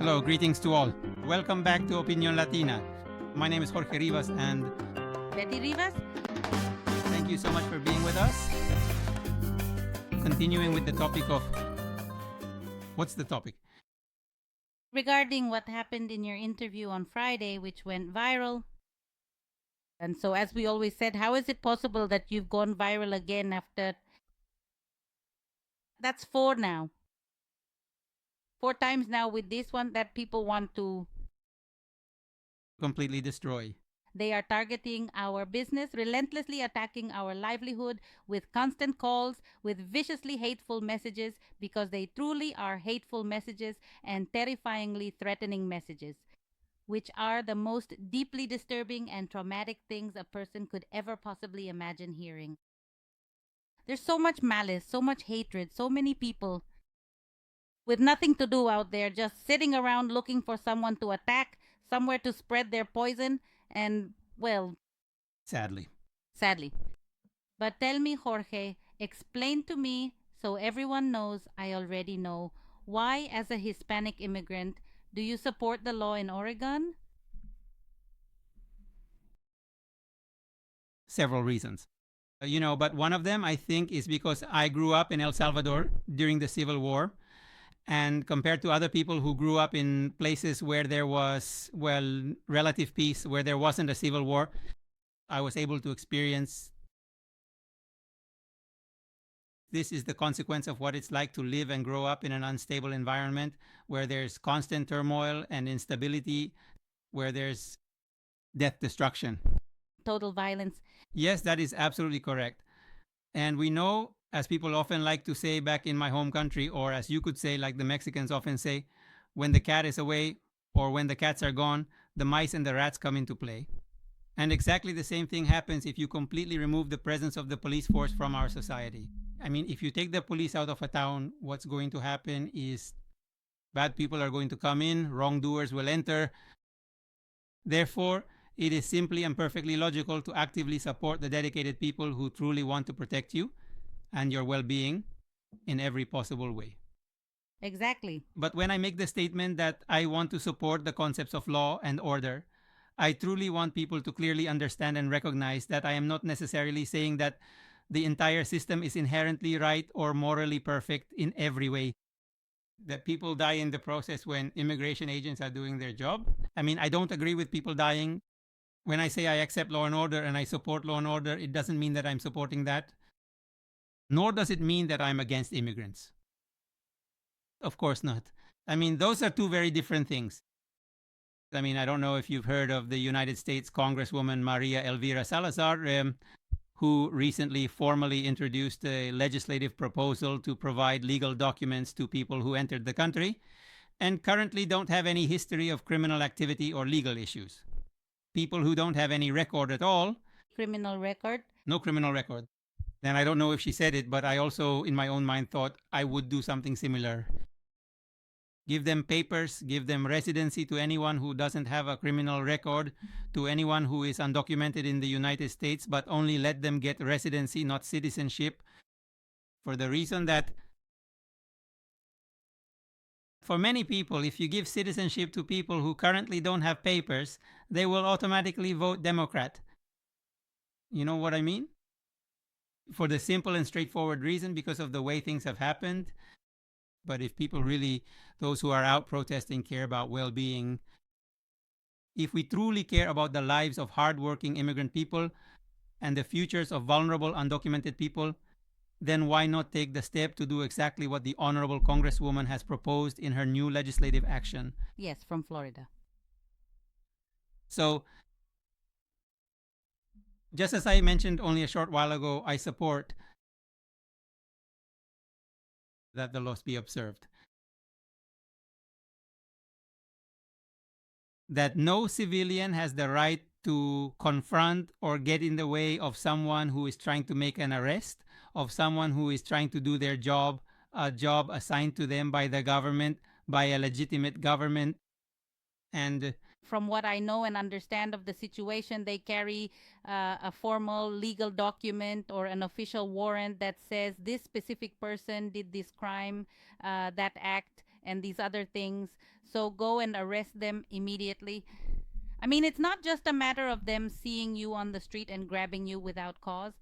Hello, greetings to all. Welcome back to Opinión Latina. My name is Jorge Rivas, and Betty Rivas? thank you so much for being with us. Continuing with the topic of... What's the topic? Regarding what happened in your interview on Friday, which went viral. And so, as we always said, how is it possible that you've gone viral again after... That's 4 now. 4 times now with this one that people want to... Completely destroy. They are targeting our business, relentlessly attacking our livelihood with constant calls, with viciously hateful messages, because they truly are hateful messages and terrifyingly threatening messages, which are the most deeply disturbing and traumatic things a person could ever possibly imagine hearing. There's so much malice, so much hatred, so many people with nothing to do out there, just sitting around looking for someone to attack, somewhere to spread their poison, and, well, Sadly. But tell me, Jorge, explain to me, so everyone knows I already know, why, as a Hispanic immigrant, do you support the law in Oregon? Several reasons. But one of them, I think, is because I grew up in El Salvador during the Civil War. And compared to other people who grew up in places where there was, relative peace, where there wasn't a civil war, I was able to experience this is the consequence of what it's like to live and grow up in an unstable environment where there's constant turmoil and instability, where there's death, destruction. Total violence. Yes, that is absolutely correct. And we know, as people often like to say back in my home country, or as you could say, like the Mexicans often say, when the cat is away or when the cats are gone, the mice and the rats come into play. And exactly the same thing happens if you completely remove the presence of the police force from our society. I mean, if you take the police out of a town, what's going to happen is bad people are going to come in, wrongdoers will enter. Therefore, it is simply and perfectly logical to actively support the dedicated people who truly want to protect you and your well-being in every possible way. Exactly. But when I make the statement that I want to support the concepts of law and order, I truly want people to clearly understand and recognize that I am not necessarily saying that the entire system is inherently right or morally perfect in every way. That people die in the process when immigration agents are doing their job. I mean, I don't agree with people dying. When I say I accept law and order and I support law and order, it doesn't mean that I'm supporting that. Nor does it mean that I'm against immigrants. Of course not. I mean, those are two very different things. I mean, I don't know if you've heard of the United States Congresswoman Maria Elvira Salazar, who recently formally introduced a legislative proposal to provide legal documents to people who entered the country and currently don't have any history of criminal activity or legal issues. People who don't have any record at all. Criminal record? No criminal record. Then I don't know if she said it, but I also, in my own mind, thought I would do something similar. Give them papers, give them residency to anyone who doesn't have a criminal record, to anyone who is undocumented in the United States, but only let them get residency, not citizenship, for the reason that for many people, if you give citizenship to people who currently don't have papers, they will automatically vote Democrat. You know what I mean? For the simple and straightforward reason, because of the way things have happened. But if people really, those who are out protesting, care about well-being, if we truly care about the lives of hardworking immigrant people and the futures of vulnerable undocumented people, then why not take the step to do exactly what the Honorable Congresswoman has proposed in her new legislative action? Yes, from Florida. So, just as I mentioned only a short while ago, I support that the laws be observed. That no civilian has the right to confront or get in the way of someone who is trying to make an arrest, of someone who is trying to do their job, a job assigned to them by the government, by a legitimate government. And from what I know and understand of the situation, they carry a formal legal document or an official warrant that says this specific person did this crime, that act, and these other things. So go and arrest them immediately. I mean, it's not just a matter of them seeing you on the street and grabbing you without cause,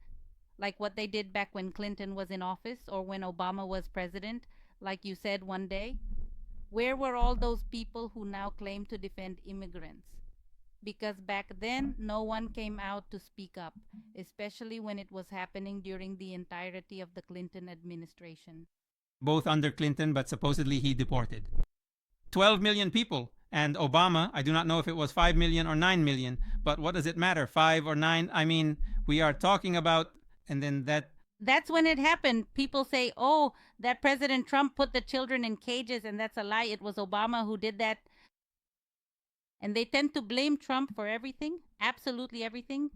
like what they did back when Clinton was in office or when Obama was president, like you said one day. Where were all those people who now claim to defend immigrants? Because back then, no one came out to speak up, especially when it was happening during the entirety of the Clinton administration. Both under Clinton, but supposedly he deported 12 million people. And Obama, I do not know if it was 5 million or 9 million, but what does it matter, 5 or 9? I mean, we are talking about, and then That's when it happened. People say, oh, that President Trump put the children in cages, and that's a lie. It was Obama who did that. And they tend to blame Trump for everything, absolutely everything.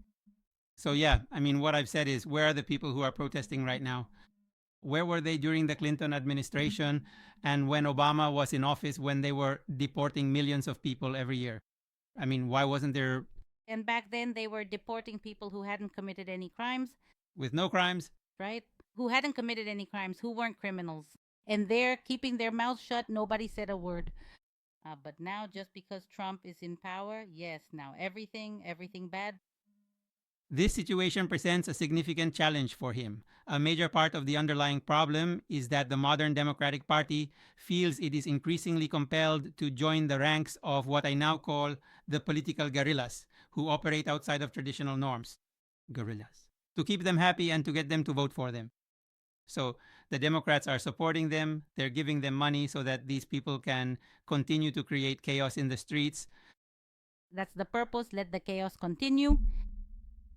So, yeah, I mean, what I've said is, where are the people who are protesting right now? Where were they during the Clinton administration and when Obama was in office, when they were deporting millions of people every year? I mean, why wasn't there? And back then, they were deporting people who hadn't committed any crimes. With no crimes? Right? Who hadn't committed any crimes, who weren't criminals. And they're keeping their mouths shut. Nobody said a word. But now, just because Trump is in power, yes, now everything bad. This situation presents a significant challenge for him. A major part of the underlying problem is that the modern Democratic Party feels it is increasingly compelled to join the ranks of what I now call the political guerrillas, who operate outside of traditional norms. Guerrillas. To keep them happy and to get them to vote for them. So the Democrats are supporting them. They're giving them money so that these people can continue to create chaos in the streets. That's the purpose. Let the chaos continue.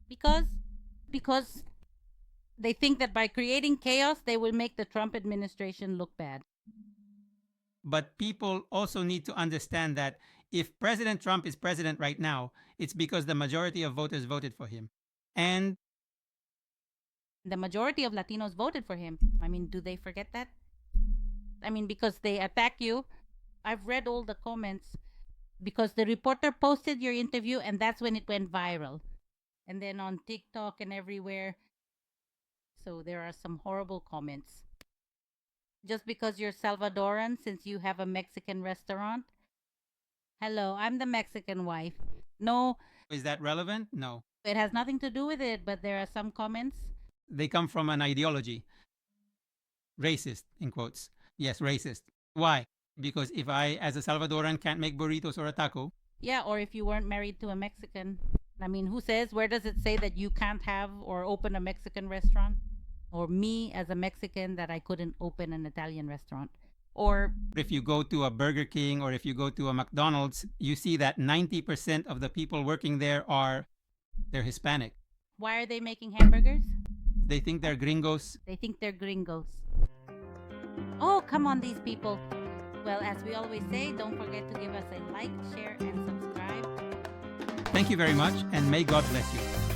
Because they think that by creating chaos, they will make the Trump administration look bad. But people also need to understand that if President Trump is president right now, it's because the majority of voters voted for him. And the majority of Latinos voted for him. I mean, do they forget that? I mean, because they attack you. I've read all the comments because the reporter posted your interview and that's when it went viral. And then on TikTok and everywhere. So there are some horrible comments. Just because you're Salvadoran, since you have a Mexican restaurant. Hello, I'm the Mexican wife. No. Is that relevant? No. It has nothing to do with it, but there are some comments. They come from an ideology. Racist, in quotes. Yes, racist. Why? Because if I, as a Salvadoran, can't make burritos or a taco. Yeah, or if you weren't married to a Mexican. I mean, who says, where does it say that you can't have or open a Mexican restaurant? Or me, as a Mexican, that I couldn't open an Italian restaurant? Or if you go to a Burger King or if you go to a McDonald's, you see that 90% of the people working there they're Hispanic. Why are they making hamburgers? They think they're gringos. They think they're gringos. Oh, come on, these people. Well, as we always say, don't forget to give us a like, share, and subscribe. Thank you very much, and may God bless you.